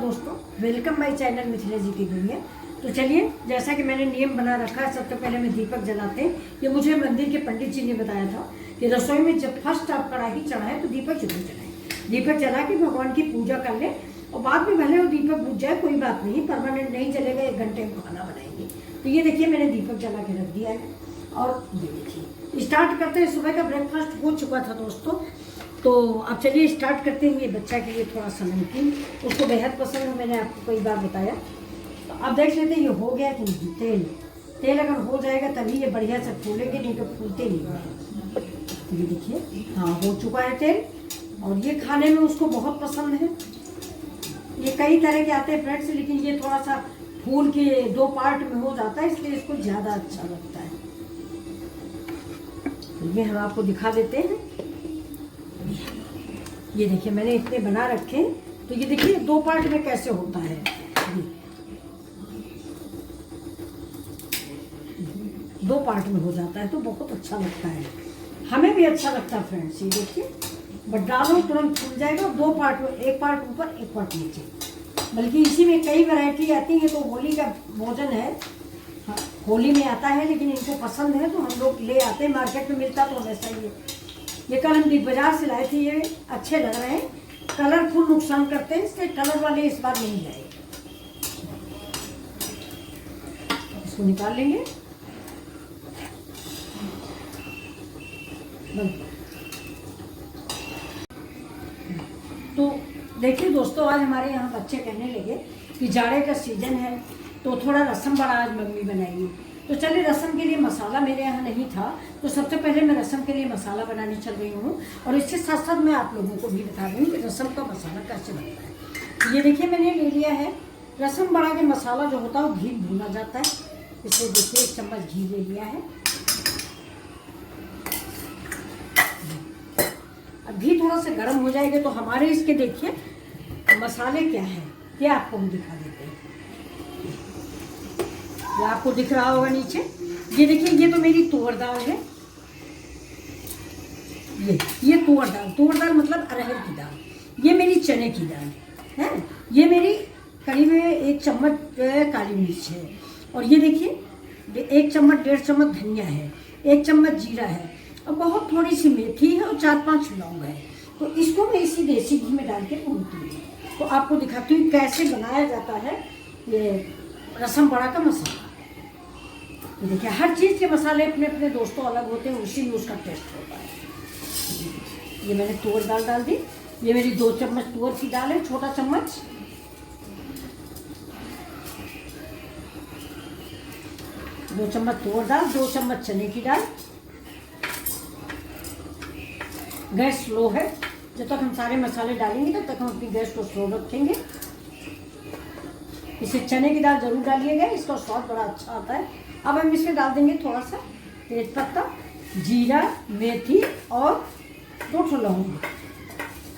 दोस्तों, welcome my channel Mithila जी की दुनिया। तो चलिए, जैसा कि मैंने नियम बना रखा है, सबसे पहले मैं दीपक जलाते हैं। ये मुझे मंदिर के पंडित जी ने बताया था कि रसोई में जब फर्स्ट आप कढ़ाई चढ़ाएं तो दीपक जरूर जलाएं। दीपक जला के भगवान की पूजा कर लें और बाद में भले वो दीपक बुझ जाए, कोई बात नहीं, परमानेंट नहीं जलेगा, 1 घंटे में खाना बनाएंगे। तो ये देखिए, मैंने दीपक जला के रख दिया है और ये देखिए स्टार्ट करते हैं। सुबह का ब्रेकफास्ट हो चुका था दोस्तों, तो अब चलिए स्टार्ट करते हैं। ये बच्चा के लिए थोड़ा सा नमकीन, उसको बेहद पसंद है, मैंने आपको कई बार बताया। तो अब देख लेते हैं ये हो गया कि नहीं। तेल अगर हो जाएगा तभी ये बढ़िया से फूलेंगे, नहीं तो फूलते नहीं है। ये देखिए, हाँ हो चुका है तेल, और ये खाने में उसको बहुत पसंद है। ये कई तरह के आते हैं फ्रेंड्स, लेकिन ये थोड़ा सा फूल के 2 पार्ट में हो जाता है, इसलिए इसको ज़्यादा अच्छा लगता है। तो ये हम आपको दिखा देते हैं। ये देखिए, मैंने इतने बना रखे हैं। तो ये देखिए 2 पार्ट में कैसे होता है। 2 पार्ट में हो जाता है तो बहुत अच्छा लगता है, हमें भी अच्छा लगता है फ्रेंड्स। ये देखिए, बट डालो तुरंत फूल जाएगा। 2 पार्ट में, 1 पार्ट ऊपर 1 पार्ट नीचे, बल्कि इसी में कई वैरायटी आती है। तो होली का भोजन है, हाँ, होली में आता है, लेकिन इनको पसंद है तो हम लोग ले आते हैं। मार्केट में मिलता तो वैसा ही है। ये कल हम बाजार से लाए थे, ये अच्छे लग रहे हैं। कलरफुल नुकसान करते हैं, इसलिए कलर वाले इस बार नहीं लाए। इसको निकाल लेंगे। तो देखिए दोस्तों, आज हमारे यहाँ बच्चे कहने लगे कि जाड़े का सीजन है तो थोड़ा रसम बड़ा आज मम्मी बनाइए। तो चलिए, रसम के लिए मसाला मेरे यहाँ नहीं था, तो सबसे पहले मैं रसम के लिए मसाला बनाने चल रही हूँ। और इसके साथ साथ मैं आप लोगों को भी बता दूँ कि रसम का मसाला कैसे बनता है। ये देखिए, मैंने ले लिया है रसम बड़ा के मसाला जो होता है वो घी भूना जाता है, इसलिए देखिए 1 चम्मच घी ले लिया है। अब घी थोड़ा सा गर्म हो जाएगा तो हमारे इसके देखिए मसाले क्या है, ये आपको हम दिखा देते हैं। ये आपको दिख रहा होगा नीचे। ये देखिए, ये तो मेरी तुअर दाल है। ये तुअर दाल मतलब अरहर की दाल। ये मेरी चने की दाल है। ये मेरी करीब 1 चम्मच काली मिर्च है। और ये देखिए 1 चम्मच 1.5 चम्मच धनिया है, 1 चम्मच जीरा है, और बहुत थोड़ी सी मेथी है, और 4-5 लौंग है। तो इसको मैं इसी देसी घी में डाल के भूनती हूँ। तो आपको दिखाती हूँ कैसे बनाया जाता है ये रसम बड़ा का मसाला। ये देखिए, हर चीज़ के मसाले अपने अपने दोस्तों अलग होते हैं, उसी में उसका टेस्ट होता है। ये मैंने तुअर दाल डाल दी। ये मेरी 2 चम्मच तुअर की दाल है, छोटा चम्मच। दो चम्मच तुअर दाल, 2 चम्मच चने की दाल। गैस स्लो है, जब तक हम सारे मसाले डालेंगे तब तक हम अपनी गैस को स्लो रखेंगे। इसे चने की दाल जरूर डालिएगा, इसका स्वाद बड़ा अच्छा आता है। अब हम इसमें डाल देंगे थोड़ा सा तेज पत्ता, जीरा, मेथी और 2 लौंग।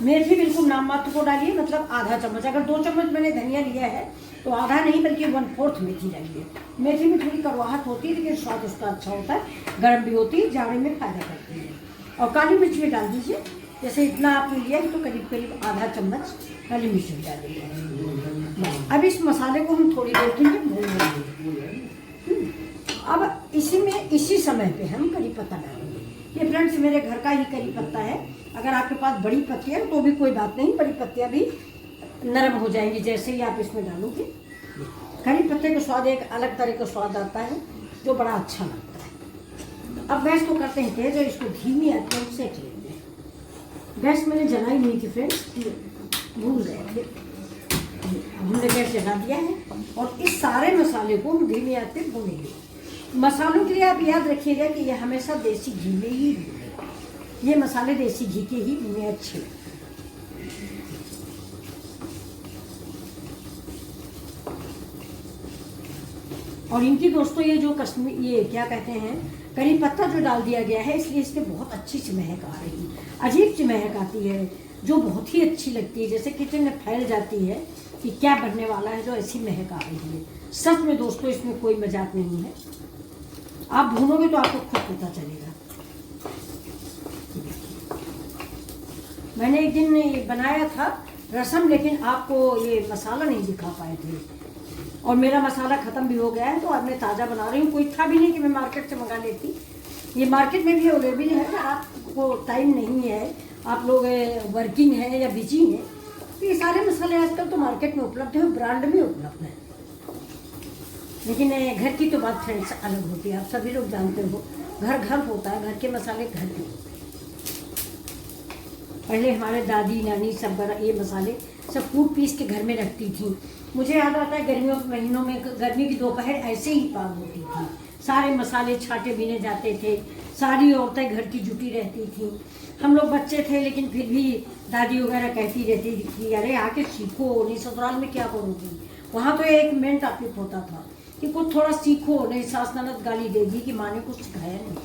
मेथी बिल्कुल नाम मात्र को डालिए, मतलब आधा चम्मच। अगर 2 चम्मच मैंने धनिया लिया है तो आधा नहीं बल्कि 1/4 मेथी डालिए। मेथी में थोड़ी कड़वाहट होती है, लेकिन स्वाद उसका अच्छा होता है, गर्म भी होती है, जाड़े में फायदा करती है। और काली मिर्च भी डाल दीजिए। जैसे इतना आपने लिया है तो करीब करीब आधा चम्मच काली मिर्च भी डालेंगे। अब इस मसाले को हम थोड़ी देर के लिए भून लेंगे। अब इसी समय पे हम करी पत्ता डालेंगे। ये फ्रेंड्स मेरे घर का ही करी पत्ता है। अगर आपके पास बड़ी पत्तियाँ हैं तो भी कोई बात नहीं, बड़ी पत्तियाँ भी नरम हो जाएंगी जैसे ही आप इसमें डालोगे। करी पत्ते का स्वाद एक अलग तरह का स्वाद आता है जो बड़ा अच्छा लगता है। अब गैस को करते हैं तेज और इसको धीमी आंच में सेक लेते हैं। गैस मैंने जलाई नहीं थी फ्रेंड्स, भूल गए थे। हमने गैस जला दिया है और इस सारे मसाले को हम धीमी आंच पे भूनेंगे। मसालों के लिए आप याद रखिएगा कि ये हमेशा देसी घी में ही भूने। ये मसाले देसी घी के ही भुने अच्छे। और इनकी दोस्तों ये जो कश्मीर, ये क्या कहते हैं, करी पत्ता जो डाल दिया गया है, इसलिए इसके बहुत अच्छी सी महक आ रही है। अजीब सी महक आती है जो बहुत ही अच्छी लगती है, जैसे किचन में फैल जाती है कि क्या बनने वाला है, जो ऐसी महक आ रही है। सच में दोस्तों, इसमें कोई मजाक नहीं है। आप भूनोगे तो आपको खुद पता चलेगा। मैंने एक दिन बनाया था रसम, लेकिन आपको ये मसाला नहीं दिखा पाए थे। और मेरा मसाला ख़त्म भी हो गया है, तो अब मैं ताज़ा बना रही हूँ। कोई था भी नहीं कि मैं मार्केट से मंगा लेती। ये मार्केट में भी अवेलेबल है। अगर आपको टाइम नहीं है, आप लोग वर्किंग हैं या बिजी हैं, तो ये सारे मसाले आजकल तो मार्केट में उपलब्ध है, ब्रांड में उपलब्ध है। लेकिन घर की तो बात फ्रेंड्स अलग होती है, आप सभी लोग जानते हो। घर घर होता है, घर के मसाले घर के। पहले हमारे दादी नानी सब ये मसाले सब कूट पीस के घर में रखती थी। मुझे याद आता है गर्मियों के महीनों में, गर्मी की दोपहर ऐसे ही पार होती थी, सारे मसाले छाटे बीने जाते थे, सारी औरतें घर की जुटी रहती थी। हम लोग बच्चे थे, लेकिन फिर भी दादी वगैरह कहती रहती थी कि अरे आके सीखो, नहीं ससुराल में क्या करोगी। वहाँ तो एक मेन टॉपिक होता था कि कुछ थोड़ा सीखो, नहीं सास ननद गाली देगी कि माँ ने कुछ सिखाया नहीं।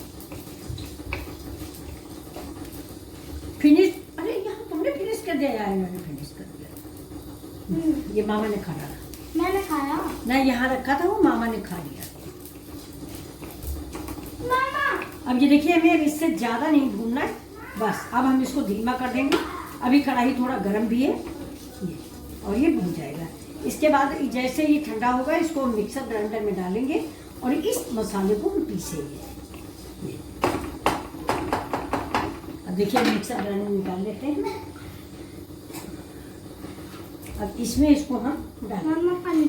फिनिश, अरे यहाँ तुमने फिनिश कर दिया है। मैंने फिनिश कर दिया। ये मामा ने खाया, मैंने खाया नहीं, यहाँ रखा था, वो मामा ने खा लिया। मामा अब ये देखिए, हमें इससे ज़्यादा नहीं भूनना है, बस अब हम इसको धीमा कर देंगे। अभी कढ़ाई थोड़ा गर्म भी है ये, और ये भून जाएगा। इसके बाद जैसे ये ठंडा होगा, इसको मिक्सर ग्राइंडर में डालेंगे और इस मसाले को हम पीसेंगे। अब देखिए, मिक्सर ग्राइंडर निकाल लेते हैं। अब इसमें इसको हम डालेंगे।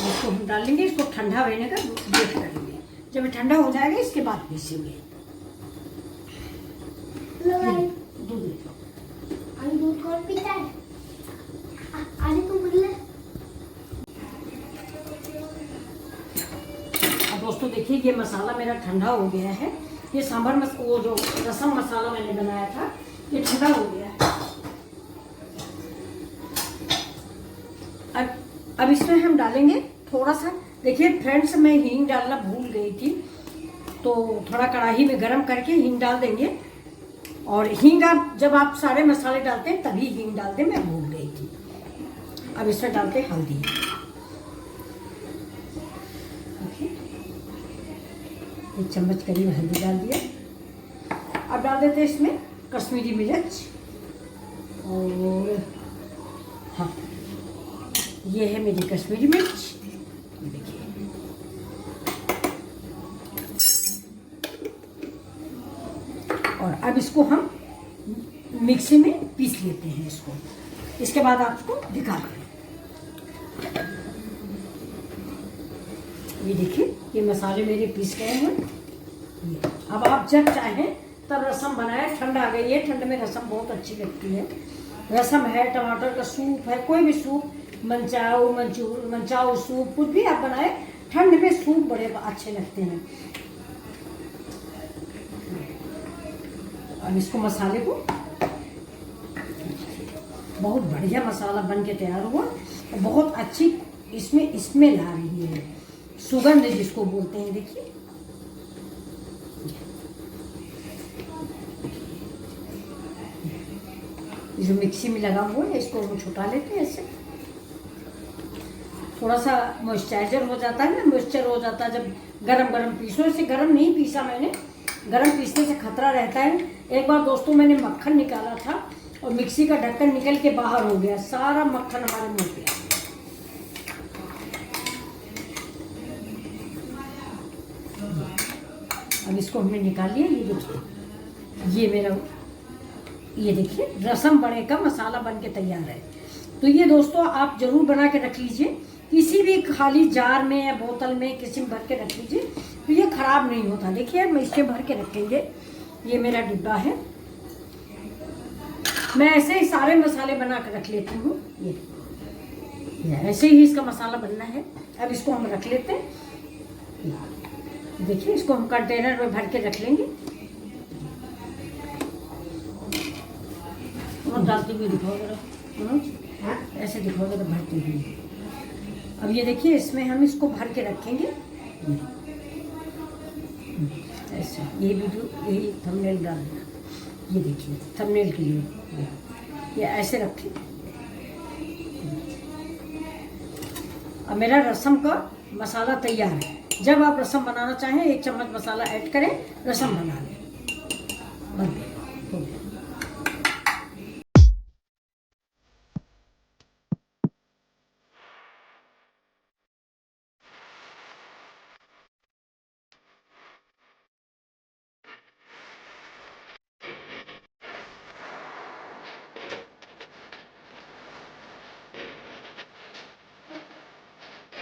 इसको हम डाल लेंगे, इसको ठंडा होने का वेट करेंगे। जब ठंडा हो जाएगा, इसके बाद पीसेंगे। दूध ले लो। दूध कौन पीता है? आगे तुम बोल ले। अब दोस्तों देखिए, ये मसाला मेरा ठंडा हो गया है। ये सांभर वो जो रसम मसाला मैंने बनाया था, ये ठंडा हो गया है। अब इसमें हम डालेंगे थोड़ा सा, देखिए फ्रेंड्स, मैं हींग डालना भूल गई थी, तो थोड़ा कढ़ाई में गरम करके हींग डाल देंगे। और हींग आप जब आप सारे मसाले डालते हैं तभी हींग डाल दें, मैं भूल गई थी। अब इसमें डालते हैं हल्दी। एक चम्मच करीब हल्दी डाल दिया। अब डाल देते हैं इसमें कश्मीरी मिर्च, और हाँ, ये है मेरी कश्मीरी मिर्च, देखिए। और अब इसको हम मिक्सी में पीस लेते हैं इसको। इसके बाद आपको दिखा रहे हैं, ये देखिए, ये मसाले मेरे पीस गए हैं। अब आप जब चाहें तब रसम बनाएं। ठंड आ गई है, ठंड में रसम बहुत अच्छी लगती है। रसम है, टमाटर का सूप है, कोई भी सूप, मंचाओ सूप, कुछ भी आप बनाए, ठंड में सूप बड़े अच्छे लगते हैं। अब इसको मसाले को, बहुत बढ़िया मसाला बन के तैयार हुआ, और बहुत अच्छी इसमें स्मेल आ रही है, सुगंध जिसको बोलते हैं। देखिए, जो मिक्सी में लगा हुआ है, इसको हम छुटा लेते हैं ऐसे। थोड़ा सा मॉइस्चराइजर हो जाता है ना, मॉइस्चर हो जाता है जब गरम गरम पीसो। इसे गरम नहीं पीसा मैंने, गरम पीसने से खतरा रहता है। एक बार दोस्तों मैंने मक्खन निकाला था और मिक्सी का ढक्कन निकल के बाहर हो गया, सारा मक्खन हमारे मुंह पे आ गया। अब इसको हमने निकाल लिया। ये देखिए, ये मेरा, ये देखिए रसम बड़े का मसाला बन के तैयार है। तो ये दोस्तों आप जरूर बना के रख लीजिए, किसी भी खाली जार में या बोतल में किसी में भर के रख लीजिए, तो ये खराब नहीं होता। देखिए, मैं इसके भर के रखेंगे। ये मेरा डिब्बा है, मैं ऐसे ही सारे मसाले बना कर रख लेती हूँ। ये ऐसे ही इसका मसाला बनना है। अब इसको हम रख लेते हैं। देखिए, इसको हम कंटेनर में भर के रख लेंगे। और डालती हुई दिखाओ जरा, ऐसे दिखाओगे तो भरती हुई। अब ये देखिए, इसमें हम इसको भर के रखेंगे ऐसे। ये वीडियो, यही थंबनेल डालना, ये देखिए थंबनेल के लिए ये ऐसे रखें। अब मेरा रसम का मसाला तैयार है। जब आप रसम बनाना चाहें 1 चम्मच मसाला ऐड करें, रसम बना लें। बन गया, हो गया।